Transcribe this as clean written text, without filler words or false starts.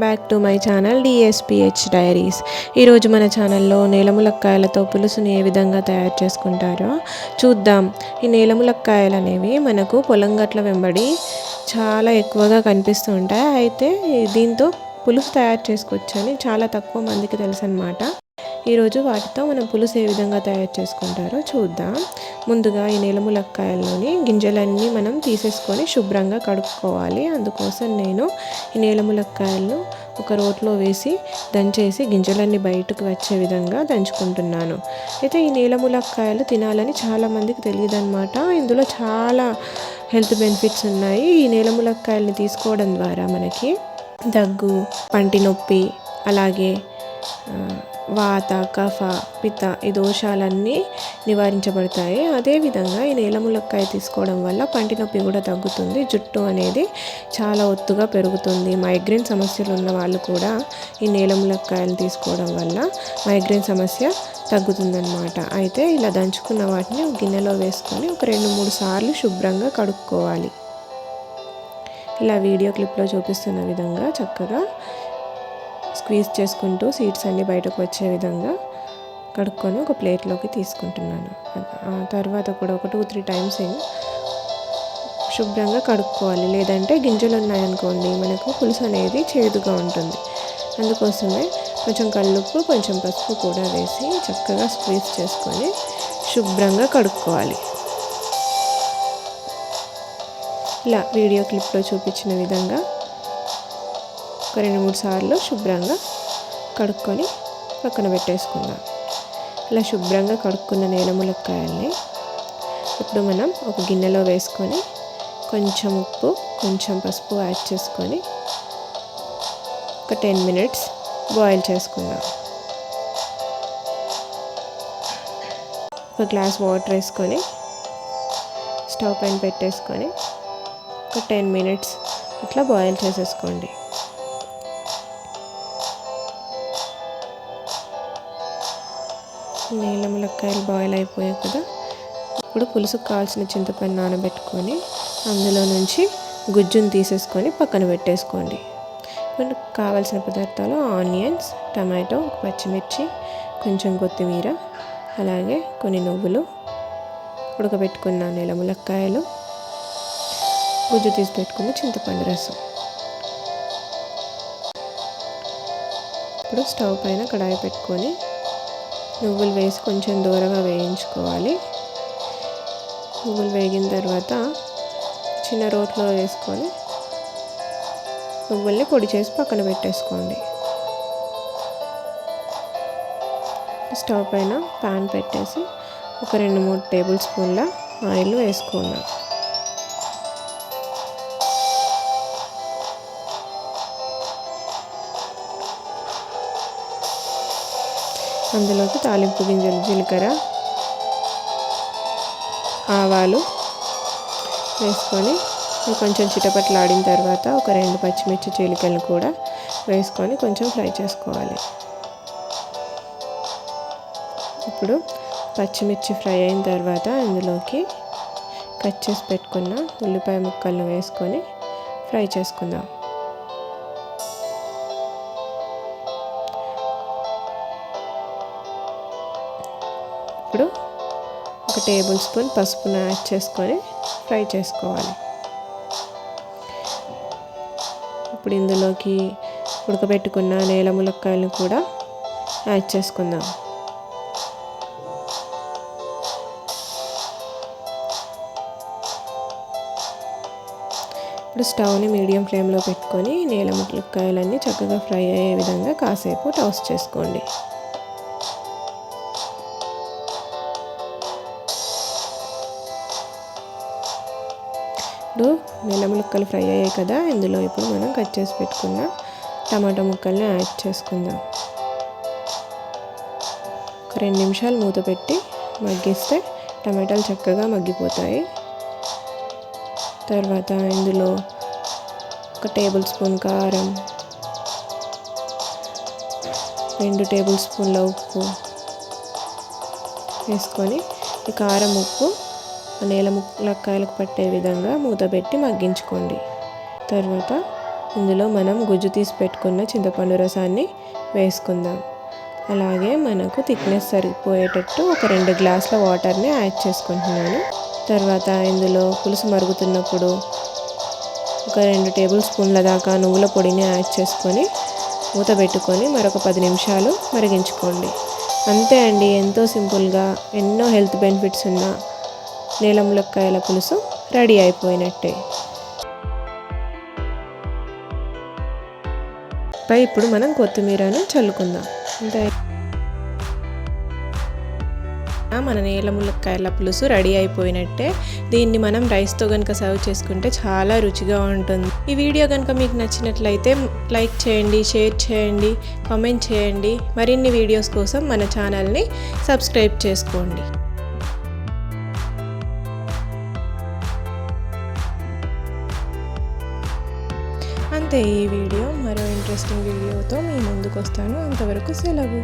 Back to my channel DSPH diaries. ఈరోజు మన ఛానల్లో నేలములక్కాయలతో పులుసుని ఏ విధంగా తయారు చేసుకుంటారో చూద్దాం. ఈ నేలములక్కాయలు అనేవి మనకు పొలం గట్ల వెంబడి చాలా ఎక్కువగా కనిపిస్తూ ఉంటాయి. అయితే దీంతో పులుసు తయారు చేసుకోవచ్చని చాలా తక్కువ మందికి తెలుసు అన్నమాట. ఈరోజు వాటితో మనం పులుసు ఏ విధంగా తయారు చేసుకుంటారో చూద్దాం. ముందుగా ఈ నేలములక్కాయల్లోని గింజలన్నీ మనం తీసేసుకొని శుభ్రంగా కడుక్కోవాలి. అందుకోసం నేను ఈ నేలములక్కాయలను ఒక రోట్లో వేసి దంచేసి గింజలన్నీ బయటకు వచ్చే విధంగా దంచుకుంటున్నాను. అయితే ఈ నేలములక్కాయలు తినాలని చాలామందికి తెలియదు అన్నమాట. ఇందులో చాలా హెల్త్ బెనిఫిట్స్ ఉన్నాయి. ఈ నేలములక్కాయలని తీసుకోవడం ద్వారా మనకి దగ్గు, పంటి నొప్పి, అలాగే వాత, కఫ, పిత్త ఈ దోషాలన్నీ నివారించబడతాయి. అదేవిధంగా ఈ నేలములక్కాయ తీసుకోవడం వల్ల పంటి నొప్పి కూడా తగ్గుతుంది. జుట్టు అనేది చాలా ఒత్తుగా పెరుగుతుంది. మైగ్రేన్ సమస్యలు ఉన్న వాళ్ళు కూడా ఈ నేలములక్కాయలు తీసుకోవడం వల్ల మైగ్రేన్ సమస్య తగ్గుతుందన్నమాట. అయితే ఇలా దంచుకున్న వాటిని గిన్నెలో వేసుకొని ఒక 2-3 సార్లు శుభ్రంగా కడుక్కోవాలి. ఇలా వీడియో క్లిప్లో చూపిస్తున్న విధంగా చక్కగా స్క్వీజ్ చేసుకుంటూ సీడ్స్ అన్నీ బయటకు వచ్చే విధంగా కడుక్కొని ఒక ప్లేట్లోకి తీసుకుంటున్నాను. తర్వాత కూడా ఒక 2-3 టైమ్స్ శుభ్రంగా కడుక్కోవాలి. లేదంటే గింజలు ఉన్నాయనుకోండి మనకు పులుసు అనేది చేదుగా ఉంటుంది. అందుకోసమే కొంచెం కల్లుప్పు, కొంచెం పసుపు కూడా వేసి చక్కగా స్క్వీజ్ చేసుకొని శుభ్రంగా కడుక్కోవాలి. ఇలా వీడియో క్లిప్లో చూపించిన విధంగా ఒక 2-3 సార్లు శుభ్రంగా కడుక్కొని పక్కన పెట్టేసుకుందాం. ఇలా శుభ్రంగా కడుక్కున్న నేలములక్కాయల్ని ఇప్పుడు మనం ఒక గిన్నెలో వేసుకొని కొంచెం ఉప్పు, కొంచెం పసుపు యాడ్ చేసుకొని ఒక 10 మినిట్స్ బాయిల్ చేసుకుందాం. ఒక గ్లాస్ వాటర్ వేసుకొని స్టవ్ పైన పెట్టేసుకొని ఒక 10 మినిట్స్ ఇట్లా బాయిల్ చేసేసుకోండి. నేలములక్కాయలు బాయిల్ అయిపోయాయి కదా. ఇప్పుడు పులుసుకు కావాల్సిన చింతపండు నానబెట్టుకొని అందులో నుంచి గుజ్జును తీసేసుకొని పక్కన పెట్టేసుకోండి. ఇప్పుడు కావాల్సిన పదార్థాలు ఆనియన్స్, టమాటో, పచ్చిమిర్చి, కొంచెం కొత్తిమీర, అలాగే కొన్ని నువ్వులు, ఉడకబెట్టుకున్న నేలములక్కాయలు, గుజ్జు తీసి పెట్టుకున్న చింతపండు రసం. ఇప్పుడు స్టవ్ పైన కడాయి పెట్టుకొని నువ్వులు వేసి కొంచెం దూరగా వేయించుకోవాలి. నువ్వులు వేగిన తర్వాత చిన్న రోట్లో వేసుకొని నువ్వుల్ని పొడి చేసి పక్కన పెట్టేసుకోండి. స్టవ్ పైన ప్యాన్ పెట్టేసి ఒక 2-3 టేబుల్ స్పూన్ల ఆయిల్ వేసుకున్నాం. అందులోకి తాలింపు గింజలు, జీలకర్ర, ఆవాలు వేసుకొని కొంచెం చిటపట్లాడిన తర్వాత ఒక 2 పచ్చిమిర్చి చీలికలను కూడా వేసుకొని కొంచెం ఫ్రై చేసుకోవాలి. ఇప్పుడు పచ్చిమిర్చి ఫ్రై అయిన తర్వాత ఇందులోకి కట్ చేసి పెట్టుకున్న ఉల్లిపాయ ముక్కలను వేసుకొని ఫ్రై చేసుకుందాం. ఇప్పుడు ఒక టేబుల్ స్పూన్ పసుపును యాడ్ చేసుకొని ఫ్రై చేసుకోవాలి. ఇప్పుడు ఇందులోకి ఉడకబెట్టుకున్న నేలములక్కాయలను కూడా యాడ్ చేసుకుందాం. ఇప్పుడు స్టవ్ని మీడియం ఫ్లేమ్లో పెట్టుకొని నేలములక్కాయలన్నీ చక్కగా ఫ్రై అయ్యే విధంగా కాసేపు టోస్ట్ చేసుకోండి. ఇప్పుడు నేలములక్కాయలు ఫ్రై అయ్యాయి కదా. ఇందులో ఇప్పుడు మనం కట్ చేసి పెట్టుకున్న టమాటా ముక్కల్ని యాడ్ చేసుకుందాం. ఒక 2 నిమిషాలు మూత పెట్టి మగ్గిస్తే టమాటాలు చక్కగా మగ్గిపోతాయి. తర్వాత ఇందులో ఒక టేబుల్ స్పూన్ కారం, 2 టేబుల్ స్పూన్ల ఉప్పు వేసుకొని ఈ కారం, ఉప్పు నేలములక్కాయలకు పట్టే విధంగా మూత పెట్టి మగ్గించుకోండి. తర్వాత ఇందులో మనం గుజ్జు తీసి పెట్టుకున్న చింతపండు రసాన్ని వేసుకుందాం. అలాగే మనకు థిక్నెస్ సరిపోయేటట్టు ఒక 2 గ్లాసుల వాటర్ని యాడ్ చేసుకుంటున్నాను. తర్వాత ఇందులో పులుసు మరుగుతున్నప్పుడు ఒక 2 టేబుల్ స్పూన్ల దాకా నువ్వుల పొడిని యాడ్ చేసుకొని మూత పెట్టుకొని మరొక 10 నిమిషాలు మరిగించుకోండి. అంతే అండి, ఎంతో సింపుల్గా ఎన్నో హెల్త్ బెనిఫిట్స్ ఉన్న నేల ములక్కాయల పులుసు రెడీ అయిపోయినట్టే. పై ఇప్పుడు మనం కొత్తిమీరను చల్లుకుందాం. అంతే, మన నేల ములక్కాయల పులుసు రెడీ అయిపోయినట్టే. దీన్ని మనం రైస్తో కనుక సర్వ్ చేసుకుంటే చాలా రుచిగా ఉంటుంది. ఈ వీడియో కనుక మీకు నచ్చినట్లయితే లైక్ చేయండి, షేర్ చేయండి, కామెంట్ చేయండి. మరిన్ని వీడియోస్ కోసం మన ఛానల్ని సబ్స్క్రైబ్ చేసుకోండి. అంతే, ఈ వీడియో మరో ఇంట్రెస్టింగ్ వీడియోతో మీ ముందుకు వస్తాను. అంతవరకు సెలవు.